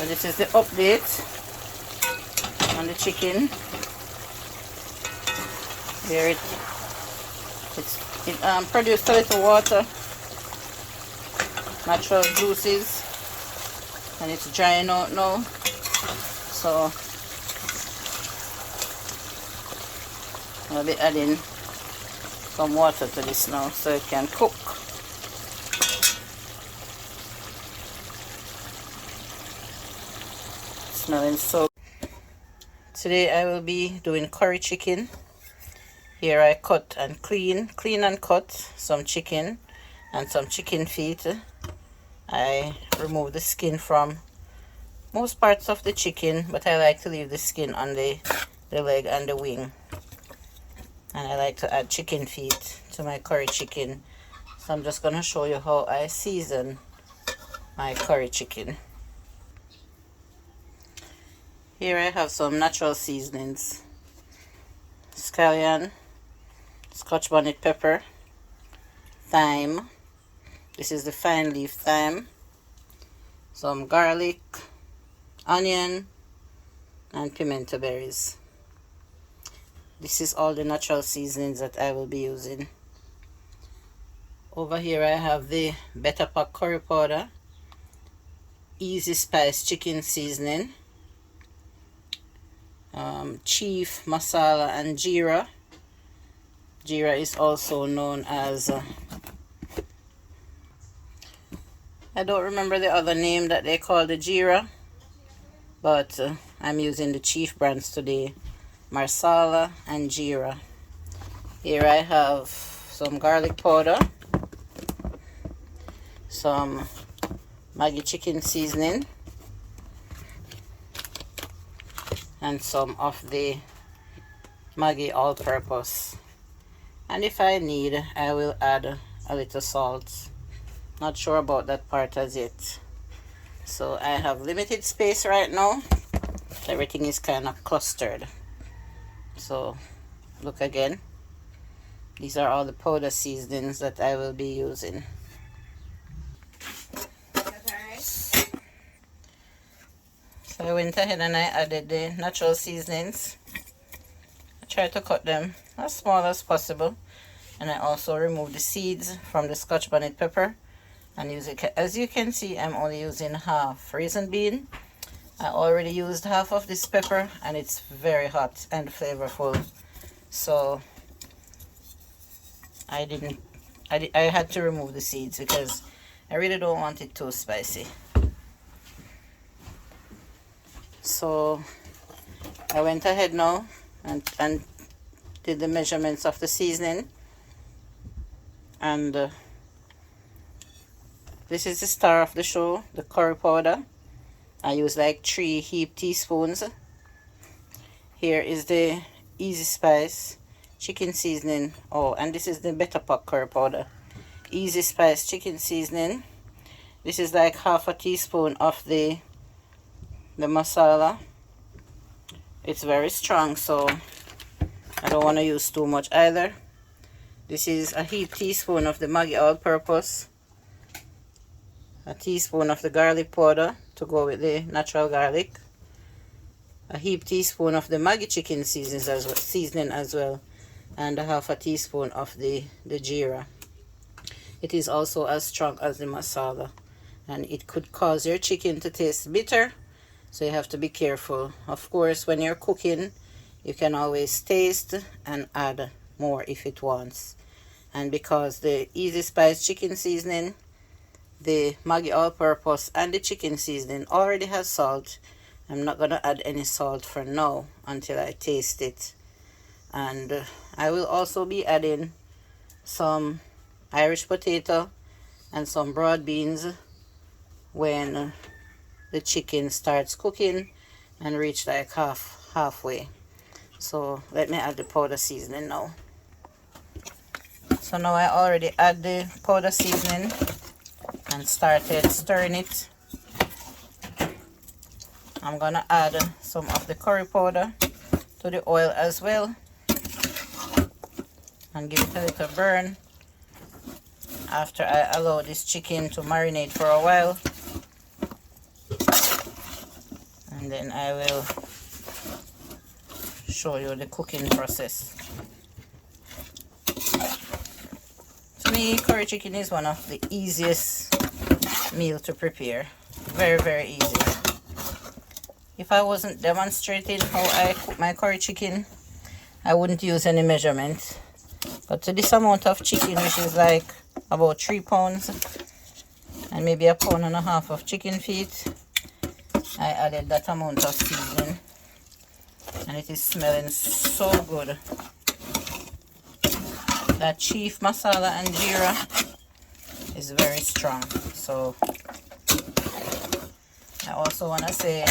So this is the update on the chicken. Here it produced a little water, natural juices, and it's drying out now. So I'll be adding some water to this now so it can cook. Smelling so. Today I will be doing curry chicken. Here I cut and clean and cut some chicken and some chicken feet. I remove the skin from most parts of the chicken, but I like to leave the skin on the leg and the wing. And I like to add chicken feet to my curry chicken. So I'm just going to show you how I season my curry chicken. Here I have some natural seasonings. Scallion, Scotch bonnet pepper, thyme. This is the fine leaf thyme. Some garlic, onion, and pimento berries. This is all the natural seasonings that I will be using. Over here I have the Better Pack curry powder, Easy Spice chicken seasoning, chief masala and jeera. Jeera is also known as I don't remember the other name that they call the jeera, but I'm using the chief brands today, masala and jeera. Here I have some garlic powder, some Maggi chicken seasoning, and some of the Maggi all-purpose. And if I need, I will add a little salt. Not sure about that part as yet. So I have limited space right now. Everything is kind of clustered. So look again. These are all the powder seasonings that I will be using. So I went ahead and I added the natural seasonings. I tried to cut them as small as possible, and I also removed the seeds from the Scotch bonnet pepper and use it. As you can see, I'm only using half. Reason being, I already used half of this pepper and it's very hot and flavorful, so I had to remove the seeds because I really don't want it too spicy. So I went ahead now and did the measurements of the seasoning, and this is the star of the show, the curry powder. I use like 3 heaped teaspoons. Here is the Easy Spice chicken seasoning. Oh, and this is the Better Pack curry powder, Easy Spice chicken seasoning. This is like half a teaspoon of the masala. It's very strong, so I don't want to use too much either. This is a heaped teaspoon of the Maggi all-purpose, a teaspoon of the garlic powder to go with the natural garlic, a heaped teaspoon of the Maggi chicken seasoning as well, and a half a teaspoon of the jeera. It is also as strong as the masala, and it could cause your chicken to taste bitter, so you have to be careful. Of course, when you're cooking, you can always taste and add more if it wants. And because the Easy Spice chicken seasoning, the Maggi all-purpose, and the chicken seasoning already has salt, I'm not going to add any salt for now until I taste it. And I will also be adding some Irish potato and some broad beans when the chicken starts cooking and reach like halfway. So let me add the powder seasoning now. So now I already add the powder seasoning and started stirring it. I'm gonna add some of the curry powder to the oil as well and give it a little burn after I allow this chicken to marinate for a while. and then I will show you the cooking process. To me, curry chicken is one of the easiest meal to prepare. Very, very easy. If I wasn't demonstrating how I cook my curry chicken, I wouldn't use any measurement. But to this amount of chicken, which is like about 3 pounds, and maybe 1.5 pounds of chicken feet, I added that amount of seasoning, and it is smelling so good. That chief masala and jeera is very strong. So I also want to say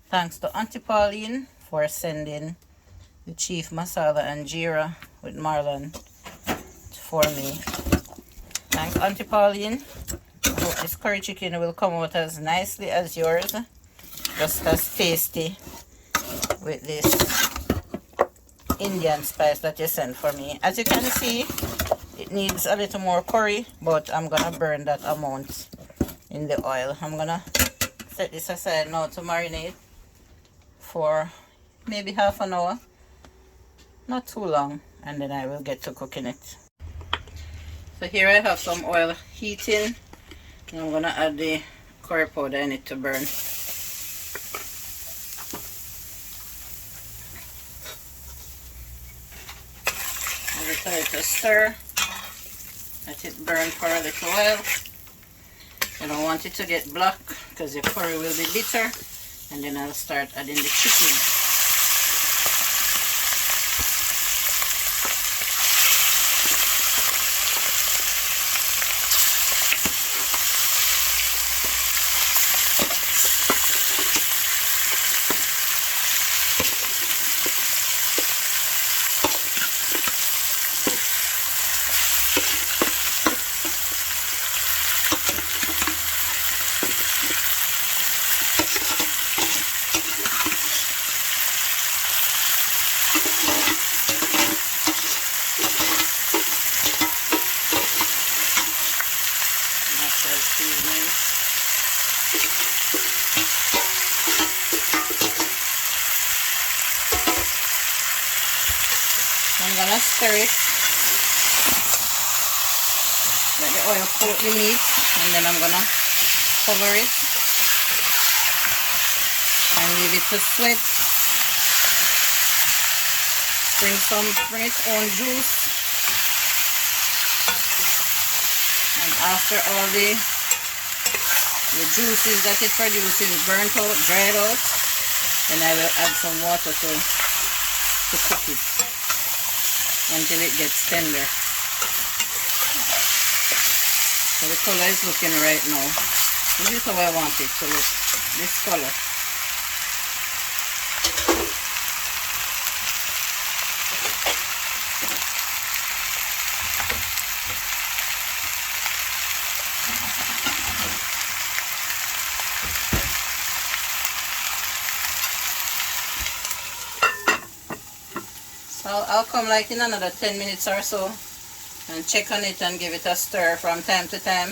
thanks to Auntie Pauline for sending the chief masala and jeera with Marlon for me. Thanks, Auntie Pauline. I hope this curry chicken will come out as nicely as yours, just as tasty with this Indian spice that you sent for me. As you can see, it needs a little more curry, but I'm gonna burn that amount in the oil. I'm gonna set this aside now to marinate for maybe half an hour, not too long, and then I will get to cooking it. So here I have some oil heating, and I'm gonna add the curry powder in it to burn. I'll try to stir, let it burn for a little while. You don't want it to get black because the curry will be bitter, and then I'll start adding the chicken. I'm gonna stir it, let the oil coat the meat, and then I'm gonna cover it and leave it to sweat. Bring its own juice, and after all the juices that it produces burnt out, dried out, then I will add some water to cook it until it gets tender. So the color is looking right now. This is how I want it to look, this color. So I'll come like in another 10 minutes or so and check on it and give it a stir from time to time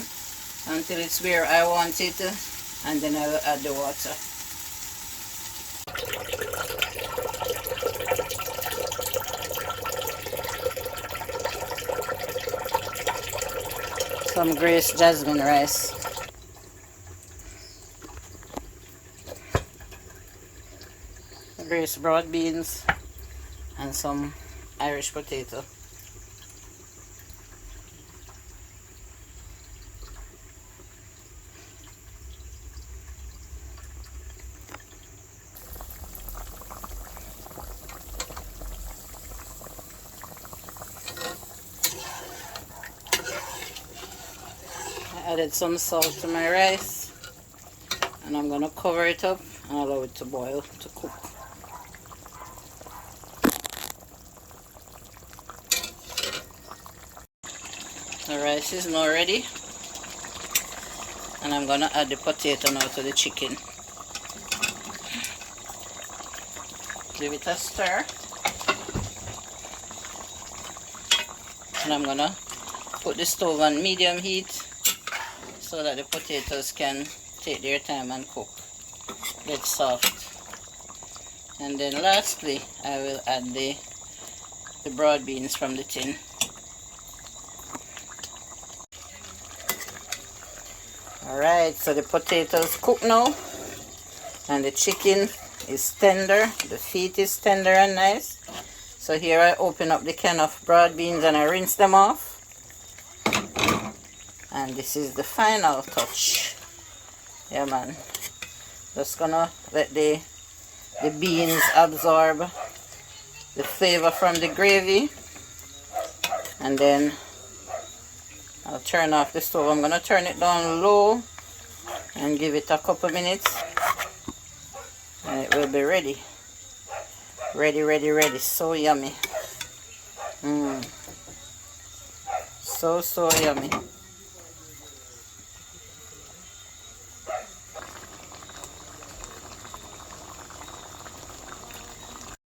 until it's where I want it, and then I will add the water. Some Grace jasmine rice. Grace broad beans and some Irish potato. I added some salt to my rice, and I'm gonna cover it up and allow it to boil, to cook. The rice is now ready, and I'm gonna add the potato now to the chicken. Give it a stir, and I'm gonna put the stove on medium heat so that the potatoes can take their time and cook. get soft. And then lastly, I will add the broad beans from the tin. Alright, so the potatoes cook now, and the chicken is tender, the feet is tender and nice. So here I open up the can of broad beans and I rinse them off. And this is the final touch. Yeah man, just gonna let the beans absorb the flavor from the gravy, and then I'll turn off the stove. I'm gonna turn it down low and give it a couple minutes, and it will be ready. Ready. So yummy. So yummy.